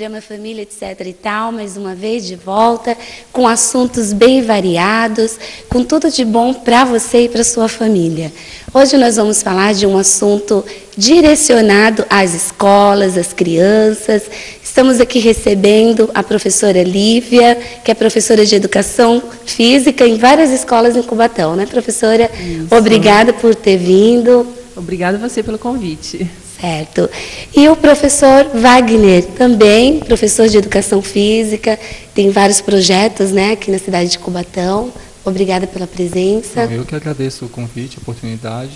programa Família, etc. e tal, mais uma vez de volta, com assuntos bem variados, com tudo de bom para você e para sua família. Hoje nós vamos falar de um assunto direcionado às escolas, às crianças. Estamos aqui recebendo a professora Lívia, que é professora de Educação Física em várias escolas em Cubatão, né, professora? Isso. Obrigada por ter vindo. Obrigada a você pelo convite. Certo. E o professor Wagner, também professor de Educação Física, tem vários projetos, né, aqui na cidade de Cubatão. Obrigada pela presença. Eu que agradeço o convite, a oportunidade.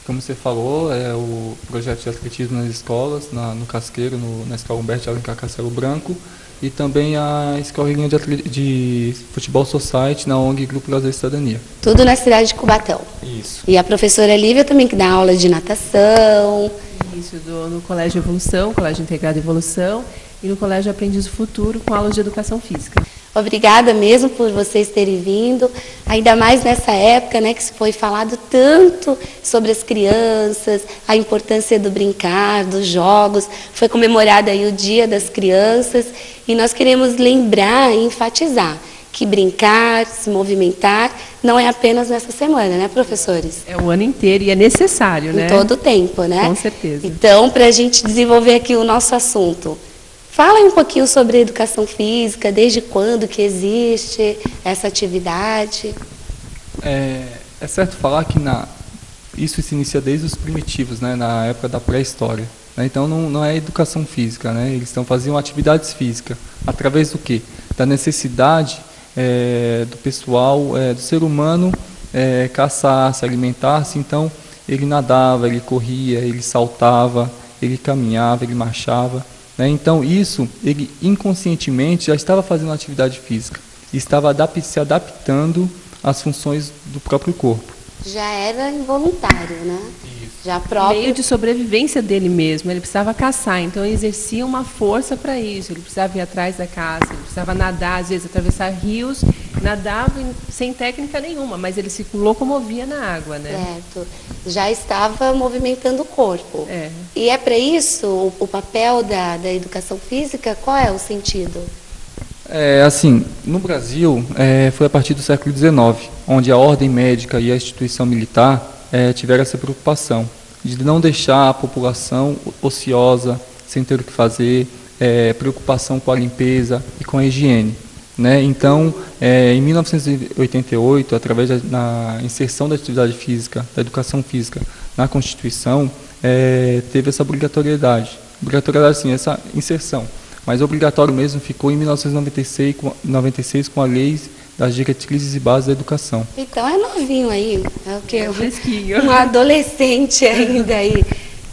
Como você falou, é o projeto de atletismo nas escolas, no Casqueiro, na Escola Humberto de Alencar Castelo Branco, e também a escolinha de Futebol Society na ONG Grupo Lazer e Cidadania. Tudo na cidade de Cubatão. Isso. E a professora Lívia também, que dá aula de natação. Isso, no Colégio Evolução, Colégio Integrado Evolução, e no Colégio Aprendiz do Futuro, com aulas de Educação Física. Obrigada mesmo por vocês terem vindo, ainda mais nessa época, né, que se foi falado tanto sobre as crianças, a importância do brincar, dos jogos. Foi comemorado aí o Dia das Crianças e nós queremos lembrar e enfatizar que brincar, se movimentar, não é apenas nessa semana, né, professores? É o ano inteiro e é necessário, né? Em todo o tempo, né? Com certeza. Então, para a gente desenvolver aqui o nosso assunto, fala um pouquinho sobre a educação física, desde quando que existe essa atividade? É certo falar que isso se inicia desde os primitivos, né, na época da pré-história. Né? Então não é educação física, né? Eles faziam atividades físicas. Através do quê? Da necessidade do pessoal, do ser humano caçar, se alimentar-se. Então ele nadava, ele corria, ele saltava, ele caminhava, ele marchava. Então, isso, ele inconscientemente já estava fazendo atividade física, estava se adaptando às funções do próprio corpo. Já era involuntário, né? Isso. Já próprio. Meio de sobrevivência dele mesmo, ele precisava caçar, então ele exercia uma força para isso, ele precisava ir atrás da caça, ele precisava nadar, às vezes atravessar rios, nadava sem técnica nenhuma, mas ele se locomovia na água, né? Certo. Já estava movimentando o corpo. É. E é para isso o papel da educação física? Qual é o sentido? Assim, no Brasil, foi a partir do século XIX, onde a ordem médica e a instituição militar tiveram essa preocupação de não deixar a população ociosa, sem ter o que fazer, preocupação com a limpeza e com a higiene. Né? Então, em 1988, através da inserção da atividade física, da educação física na Constituição, teve essa obrigatoriedade. Obrigatoriedade, sim, essa inserção. Mas obrigatório mesmo ficou em 1996 com a Lei das Diretrizes e Bases da Educação. Então é novinho aí, é o quê? Fresquinho. Um adolescente ainda aí.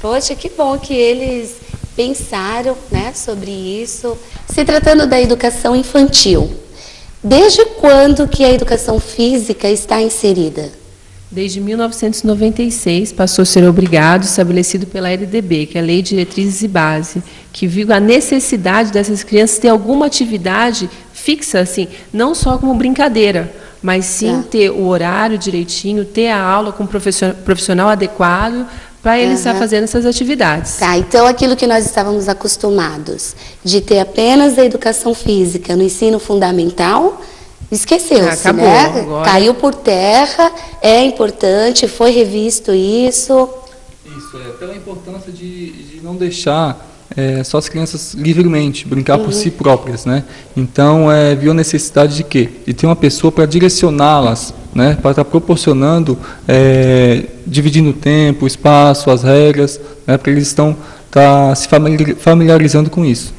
Poxa, que bom que eles pensaram, né, sobre isso. Se tratando da educação infantil, desde quando que a educação física está inserida? Desde 1996 passou a ser obrigado, estabelecido pela LDB, que é a Lei de Diretrizes e Base, que viu a necessidade dessas crianças ter alguma atividade fixa, assim, não só como brincadeira, mas sim ter o horário direitinho, ter a aula com um profissional adequado para ele estar fazendo essas atividades. Tá, então aquilo que nós estávamos acostumados de ter apenas a educação física no ensino fundamental, esqueceu-se, né? Agora. Caiu por terra, é importante, foi revisto isso. Isso, pela importância de não deixar só as crianças livremente brincar por si próprias, né? Então, viu a necessidade de quê? De ter uma pessoa para direcioná-las, né? Para estar proporcionando, dividindo o tempo, o espaço, as regras, né? Para eles estão se familiarizando com isso.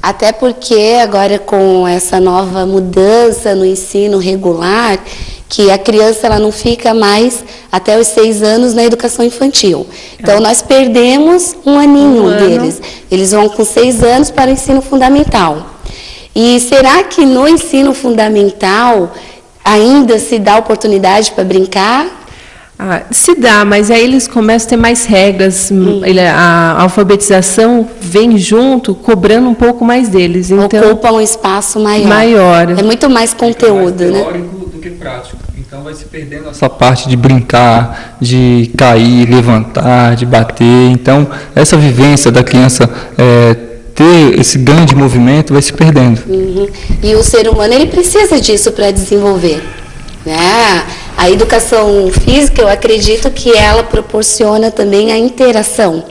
Até porque agora com essa nova mudança no ensino regular, que a criança ela não fica mais até os 6 anos na educação infantil. Então nós perdemos um aninho deles. Eles vão com 6 anos para o ensino fundamental. E será que no ensino fundamental ainda se dá oportunidade para brincar? Se dá, mas aí eles começam a ter mais regras, a alfabetização vem junto, cobrando um pouco mais deles. Então, ocupa um espaço maior. É muito mais conteúdo, mais teórico, né? Do que prático. Então vai se perdendo essa parte de brincar, de cair, levantar, de bater. Então essa vivência da criança ter esse grande movimento, vai se perdendo. E o ser humano, ele precisa disso para desenvolver, né? A educação física, eu acredito que ela proporciona também a interação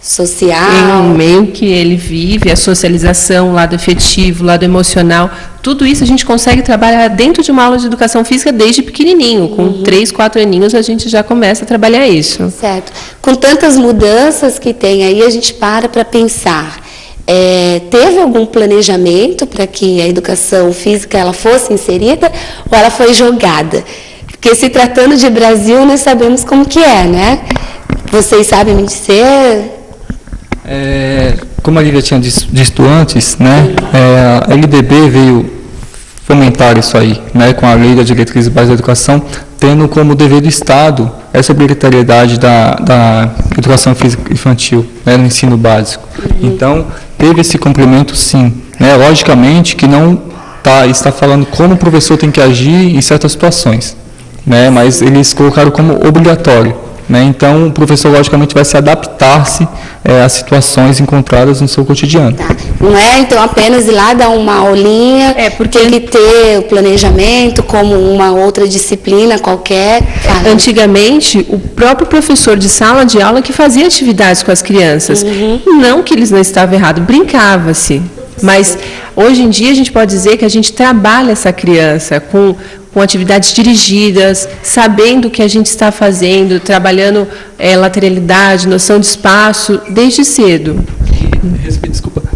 social. Em um meio que ele vive, a socialização, o lado afetivo, o lado emocional, tudo isso a gente consegue trabalhar dentro de uma aula de educação física desde pequenininho. Com 3, 4 aninhos a gente já começa a trabalhar isso. Certo. Com tantas mudanças que tem aí, a gente para pensar. Teve algum planejamento para que a educação física ela fosse inserida ou ela foi jogada? Porque se tratando de Brasil, nós sabemos como que é, né? Vocês sabem me dizer? Como a Lívia tinha dito antes, né, a LDB veio fomentar isso aí, né, com a Lei da Diretriz Básica da Educação, tendo como dever do Estado essa obrigatoriedade da educação física infantil, né, no ensino básico. Então, teve esse complemento, sim. Né, logicamente que não está falando como o professor tem que agir em certas situações, né, mas eles colocaram como obrigatório. Né? Então, o professor, logicamente, vai se adaptar-se às situações encontradas no seu cotidiano. Tá. Não é, então, apenas ir lá dar uma aulinha, porque tem que ter o planejamento como uma outra disciplina qualquer. Antigamente, o próprio professor de sala de aula que fazia atividades com as crianças. Não que eles não estavam errados, brincava-se. Mas, hoje em dia, a gente pode dizer que a gente trabalha essa criança com atividades dirigidas, sabendo o que a gente está fazendo, trabalhando lateralidade, noção de espaço, desde cedo.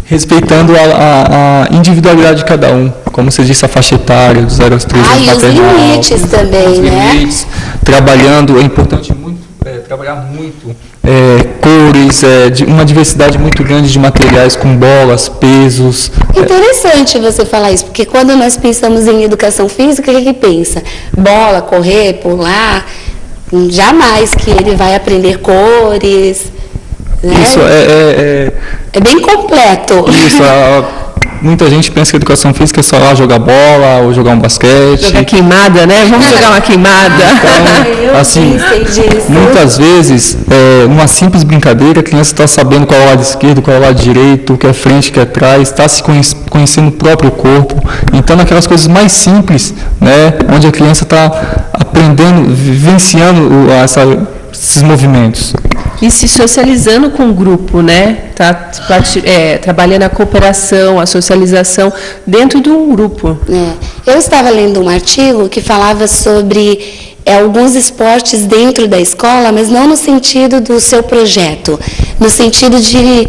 Respeitando a individualidade de cada um, como você disse, a faixa etária, dos 0 aos 3 anos. E os limites também, né? Limites, trabalhando, é importante trabalhar muito cores, uma diversidade muito grande de materiais, com bolas, pesos. Interessante você falar isso, porque quando nós pensamos em educação física, o que pensa? Bola, correr, pular, jamais que ele vai aprender cores. Né? Isso é bem completo. Isso, muita gente pensa que a educação física é só lá jogar bola ou jogar um basquete. Jogar queimada, né? Vamos jogar uma queimada. Então, assim, muitas vezes, numa simples brincadeira, a criança está sabendo qual é o lado esquerdo, qual é o lado direito, o que é frente, o que é atrás, está se conhecendo o próprio corpo. Então, naquelas coisas mais simples, né, onde a criança está aprendendo, vivenciando esses movimentos. E se socializando com o grupo, né? Trabalhando a cooperação, a socialização dentro de um grupo. Eu estava lendo um artigo que falava sobre alguns esportes dentro da escola, mas não no sentido do seu projeto, no sentido de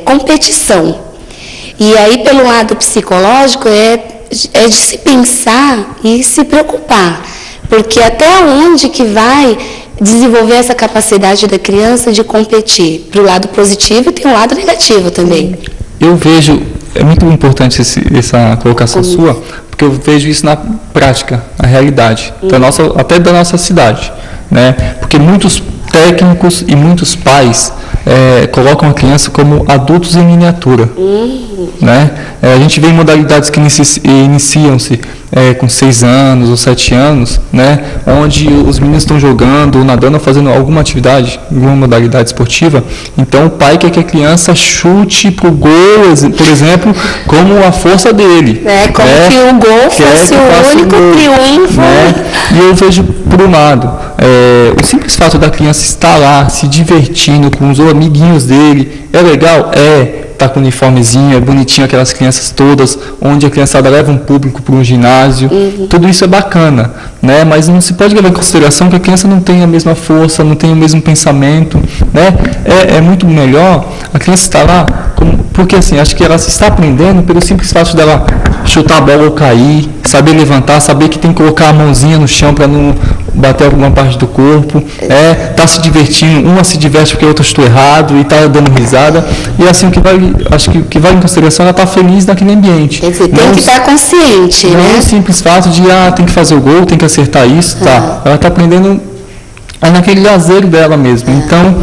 competição. E aí, pelo lado psicológico, é de se pensar e se preocupar, porque até onde que vai desenvolver essa capacidade da criança de competir para o lado positivo e tem um lado negativo também. Eu vejo, é muito importante essa colocação sua, porque eu vejo isso na prática, na realidade, até da nossa cidade, né? Porque muitos técnicos e muitos pais colocam a criança como adultos em miniatura, né? A gente vê modalidades que iniciam-se com 6 anos ou 7 anos, né? Onde os meninos estão jogando, nadando, ou fazendo alguma atividade, alguma modalidade esportiva. Então o pai quer que a criança chute para o gol, por exemplo, como a força dele. Como que o gol fosse o único triunfo. Né? E eu vejo, por um lado, o simples fato da criança estar lá, se divertindo com os amiguinhos dele, é legal? Tá com uniformezinho, é bonitinho, aquelas crianças todas, onde a criançada leva um público para um ginásio, tudo isso é bacana, né? Mas não se pode levar em consideração que a criança não tem a mesma força, não tem o mesmo pensamento, né? É muito melhor a criança estar lá, porque assim, acho que ela se está aprendendo pelo simples fato dela chutar a bola ou cair, saber levantar, saber que tem que colocar a mãozinha no chão para não bater alguma parte do corpo, tá se divertindo, uma se diverte porque a outra estou errado e está dando risada, e assim, acho que o que vale em consideração, ela está feliz naquele ambiente. Quer dizer, tem que estar consciente, não né? Não é o simples fato de, tem que fazer o gol, tem que acertar isso, tá. Ela está aprendendo naquele lazer dela mesmo. Então,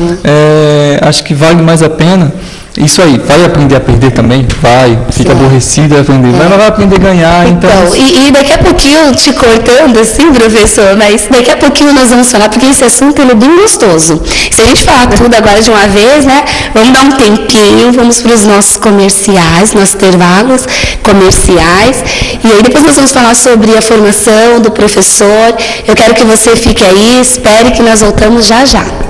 acho que vale mais a pena Isso aí, vai aprender a perder também? Vai, fica aborrecido aprendendo, mas não vai aprender a ganhar, então... E daqui a pouquinho, te cortando assim, professor, mas daqui a pouquinho nós vamos falar, porque esse assunto ele é bem gostoso. Se a gente falar tudo agora de uma vez, né, vamos dar um tempinho, vamos para os nossos comerciais, nossos intervalos comerciais, e aí depois nós vamos falar sobre a formação do professor. Eu quero que você fique aí, espere que nós voltamos já já.